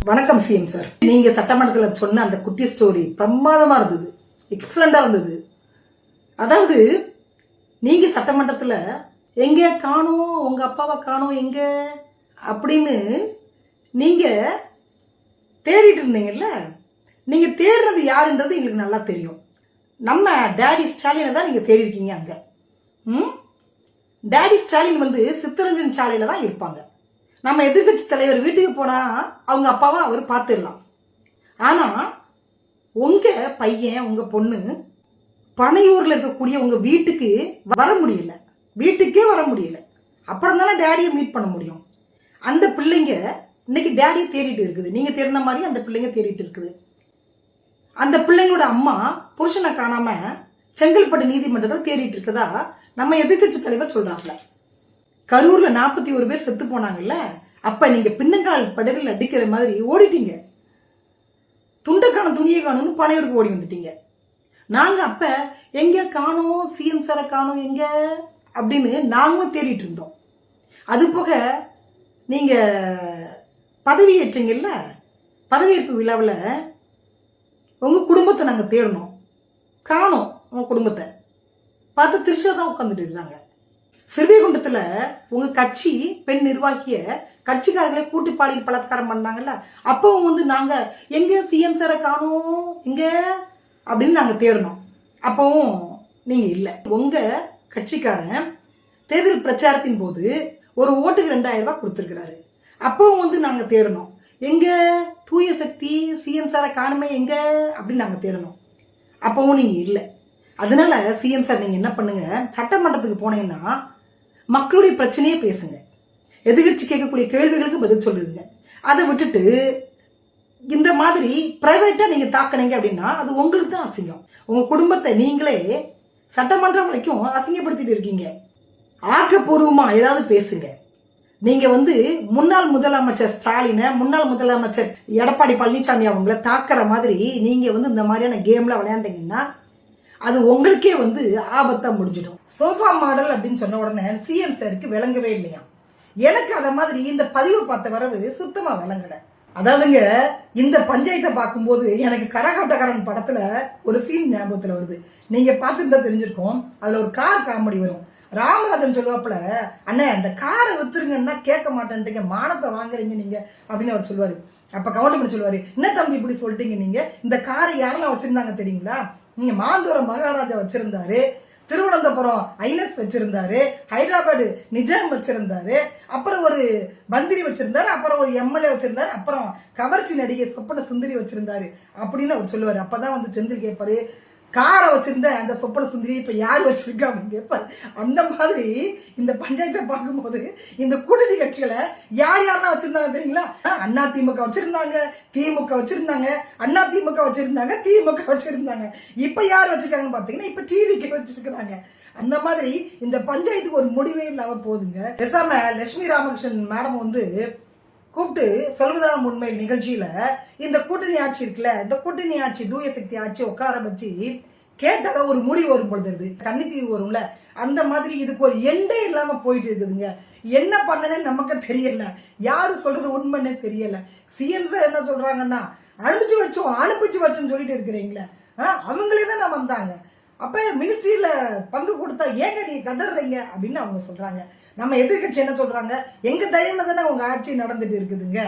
வணக்கம் CM sir. நீங்க சட்டமன்றத்தில் சொன்ன அந்த குட்டி ஸ்டோரி பிரமாதமா இருந்தது, எக்ஸலண்டா இருந்தது. அதாவது நீங்க சட்டமன்றத்தில் எங்க காணோம், உங்க அப்பாவை காணோம் எங்க அப்படின்னு நீங்க தேடிட்டு இருந்தீங்கல்ல. நீங்க தேடுறது யாருன்றது எங்களுக்கு நல்லா தெரியும். நம்ம டேடி ஸ்டாலினை தான் நீங்க தேடி இருக்கீங்க. அங்க டேடி ஸ்டாலின் வந்து சித்தரஞ்சன் சாலையில தான் இருப்பாங்க. நம்ம எதிர்கட்சி தலைவர் வீட்டுக்கு போனா அவங்க அப்பாவை அவர் பார்த்துடலாம். ஆனா உங்க பையன் உங்க பொண்ணு பனையூர்ல இருக்கக்கூடிய உங்க வீட்டுக்கு வர முடியல, வீட்டுக்கே வர முடியல. அப்புறம் தானே டேடியை மீட் பண்ண முடியும். அந்த பிள்ளைங்க இன்னைக்கு டேடியை தேடிட்டு இருக்குது. நீங்க தேடின மாதிரி அந்த பிள்ளைங்க தேடிட்டு இருக்குது. அந்த பிள்ளைங்களோட அம்மா புருஷனை காணாம செங்கல்பட்டு நீதிமன்றத்தில் தேடிட்டு இருக்கதா நம்ம எதிர்கட்சி தலைவர் சொல்றாப்ல. கரூர்ல 41 பேர் செத்து போனாங்கல்ல, அப்ப நீங்க பின்னங்கால் படகுல அடிக்கிற மாதிரி ஓடிட்டீங்க. துண்டக்கான துணியை காணும்னு பனையூருக்கு ஓடி வந்துட்டீங்க. நாங்க அப்ப எங்க காணோம், சிஎம் சாரை காணோம் எங்க அப்படின்னு நாங்களும் தேடிட்டு இருந்தோம். அது போக நீங்க பதவி ஏற்றீங்கல்ல, பதவியேற்பு விழாவில் உங்க குடும்பத்தை நாங்க தேடணும், காணோம். உங்க குடும்பத்தை பார்த்து திருஷா தான் உட்காந்துட்டு இருக்காங்க. சிறுவைகுண்டத்துல உங்க கட்சி பெண் நிர்வாகிய கட்சிக்காரங்களே கூட்டு பாலியல் பலாத்காரம் பண்ணாங்கல்ல, அப்பவும் வந்து நாங்க எங்க சிஎம் சாரை காணோம் எங்க அப்படின்னு நாங்க தேடணும். அப்பவும் நீங்க இல்லை. உங்க கட்சிக்காரன் தேர்தல் பிரச்சாரத்தின் போது ஒரு ஓட்டுக்கு 2000 ரூபாய் கொடுத்துருக்கிறாரு. அப்பவும் வந்து நாங்க தேடணும், எங்க தூய சக்தி சிஎம் சாரை காணுமே எங்க அப்படின்னு நாங்க தேடணும். அப்பவும் நீங்க இல்லை. அதனால சிஎம் சார் நீங்க என்ன பண்ணுங்க, சட்டமன்றத்துக்கு போனீங்கன்னா மக்களுடைய பிரச்சனையே பேசுங்க, எதிர்கட்சி கேட்கக்கூடிய கேள்விகளுக்கு பதில் சொல்லுங்க. அதை விட்டுட்டு இந்த மாதிரி பிரைவேட்டா நீங்க தாக்கினீங்க அப்படின்னா அது உங்களுக்கு தான் அசிங்கம். உங்க குடும்பத்தை நீங்களே சட்டமன்றம் வரைக்கும் அசிங்கப்படுத்திட்டு இருக்கீங்க. ஆக்கப்பூர்வமா ஏதாவது பேசுங்க. நீங்க வந்து முன்னாள் முதலமைச்சர் ஸ்டாலினை, முன்னாள் முதலமைச்சர் எடப்பாடி பழனிசாமி அவங்கள தாக்குற மாதிரி நீங்க வந்து இந்த மாதிரியான கேம்ல விளையாண்டீங்கன்னா அது உங்களுக்கே வந்து ஆபத்தா முடிஞ்சிடும். சோஃபா மாடல் அப்படின்னு சொன்ன உடனே சிஎம் சாருக்கு விளங்கவே இல்லையா. எனக்கு அத மாதிரி இந்த பதிவு பார்த்த வரவு சுத்தமா விளங்கல. அதாவதுங்க, இந்த பஞ்சாயத்தை பார்க்கும்போது எனக்கு கரகாட்டக்காரன் படத்துல ஒரு சீன் ஞாபகத்துல வருது. நீங்க பார்த்துட்டு தெரிஞ்சிருக்கோம். அதுல ஒரு கார் காமெடி வரும். ராமராஜன் சொல்லுவாப்புல, அண்ணே அந்த காரை வித்துருங்கன்னா கேட்க மாட்டேன்ட்டீங்க, மானத்தை வாங்குறீங்க நீங்க அப்படின்னு அவர் சொல்லுவாரு. அப்ப கவுண்ட் பண்ணி சொல்லுவாரு, என்ன தம்பி இப்படி சொல்லிட்டீங்க, நீங்க இந்த காரை யாரெல்லாம் வச்சிருந்தாங்க தெரியுங்களா? நீங்க மாந்தோரம் மகாராஜா வச்சிருந்தாரு, திருவனந்தபுரம் ஐனஸ் வச்சிருந்தாரு, ஹைதராபாடு நிஜாம் வச்சிருந்தாரு, அப்புறம் ஒரு மந்திரி வச்சிருந்தாரு, அப்புறம் ஒரு எம்எல்ஏ வச்சிருந்தாரு, அப்புறம் கவர்ச்சி நடிகை சொப்பன சுந்தரி வச்சிருந்தாரு அப்படின்னு அவர் சொல்லுவாரு. அப்பதான் வந்து செந்தில் கேட்பாரு, காரை வச்சிருந்த அந்த சொப்பன சுந்தரி இப்ப யார் வச்சிருக்கா அப்படின்னு கேட்பாரு. அந்த மாதிரி இந்த பஞ்சாயத்தை பார்க்கும்போது இந்த கூட்டணி கட்சிகளை யார் யாரெல்லாம் வச்சிருந்தாங்க தெரியுங்களா? அண்ணா திமுக வச்சிருந்தாங்க, திமுக வச்சிருந்தாங்க, அண்ணா திமுக வச்சிருந்தாங்க, திமுக வச்சிருந்தாங்க. இப்ப யார் வச்சிருக்காங்கன்னு பாத்தீங்கன்னா இப்ப டிவிக்கு வச்சிருக்கிறாங்க. அந்த மாதிரி இந்த பஞ்சாயத்துக்கு ஒரு முடிவே இல்லாம போகுதுங்க. பேசாம லட்சுமி ராமகிருஷ்ணன் மேடம் வந்து கூப்பிட்டு சொல்வதான உண்மை நிகழ்ச்சியில இந்த கூட்டணி ஆட்சி இருக்குல்ல, இந்த கூட்டணி ஆட்சி தூய சக்தி ஆட்சி உட்கார வச்சு கேட்டதா ஒரு முடிவு வரும் பொழுது கன்னித்தீவு வரும்ல, அந்த மாதிரி இதுக்கு ஒரு எண்டே இல்லாம போயிட்டு இருக்குதுங்க. என்ன பண்ணனே நமக்கு தெரியல, யாரு சொல்றது உண்மைன்னே தெரியல. சிஎம் சார் என்ன சொல்றாங்கன்னா, அனுப்பிச்சு வச்சோன்னு சொல்லிட்டு இருக்கிறீங்களே, அவங்களே தான் வந்தாங்க. அப்ப மினிஸ்ட்ரியில பங்கு கொடுத்தா ஏங்க நீங்க கதறீங்க அப்படின்னு அவங்க சொல்றாங்க. நம்ம எதிர்கட்சி என்ன சொல்றாங்க, எங்க தயவுல தானே உங்க ஆட்சி நடந்துட்டு இருக்குதுங்க.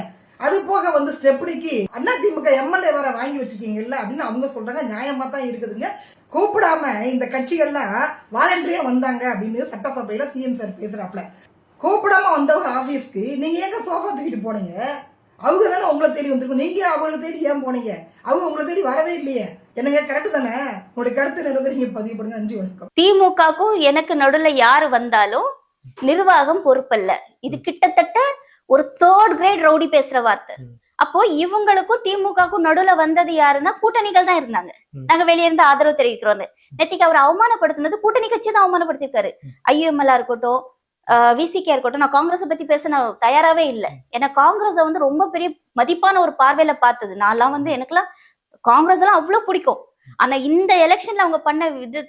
அது போக வந்து ஸ்டெப்னிக்கு அண்ணா திமுக எம்எல்ஏ வர வாங்கி வச்சிருக்கீங்கல்ல அப்படின்னு அவங்க சொல்றாங்க. நியாயமா தான் இருக்குதுங்க. கூப்பிடாம இந்த கட்சிகள்லாம் வாலண்டரியா வந்தாங்க அப்படின்னு சட்டசபையில சிஎம் சார் பேசுறாப்ல. கூப்பிடாம வந்தவங்க ஆபீஸ்க்கு நீங்க எங்க சோஃபா தூக்கிட்டு போனீங்க? அவங்க தானே உங்களை தேடி வந்திருக்கும், நீங்க அவங்களை தேடி ஏன் போனீங்க? அவங்க உங்களை தேடி வரவே இல்லையே. என்னங்க கரெக்ட் தானே? உங்களுடைய கருத்து நடந்து நீங்க பதிவு பண்ணுங்க. நன்றி, வணக்கம். திமுகக்கும் எனக்கு நடுவுல யாரு வந்தாலும் நிர்வாகம் பொறுப்பல்ல. இது கிட்டத்தட்ட ஒரு 3rd கிரேட் ரவுடி பேசுற வார்த்தை. அப்போ இவங்களுக்கும் திமுகக்கும் நடுவுல வந்தது யாருன்னா கூட்டணிகள் தான் இருந்தாங்க. நாங்க வெளியே இருந்து ஆதரவு தெரிவிக்கிறோம். நேத்திக்கு அவர் அவமானப்படுத்தினது கூட்டணி கட்சி தான் அவமானப்படுத்திருக்காரு. ஐஎம்எல்ஆ இருக்கட்டும், விசிகே இருக்கட்டும். நான் காங்கிரஸ் பத்தி பேச நான் தயாராவே இல்லை. ஏன்னா காங்கிரஸ வந்து ரொம்ப பெரிய மதிப்பான ஒரு பார்வையில பார்த்தது. நான்லாம் வந்து எனக்குலாம் காங்கிரஸ் எல்லாம் அவ்வளவு பிடிக்கும். ஆனா இந்த எலெக்ஷன்ல அவங்க பண்ண விதத்துல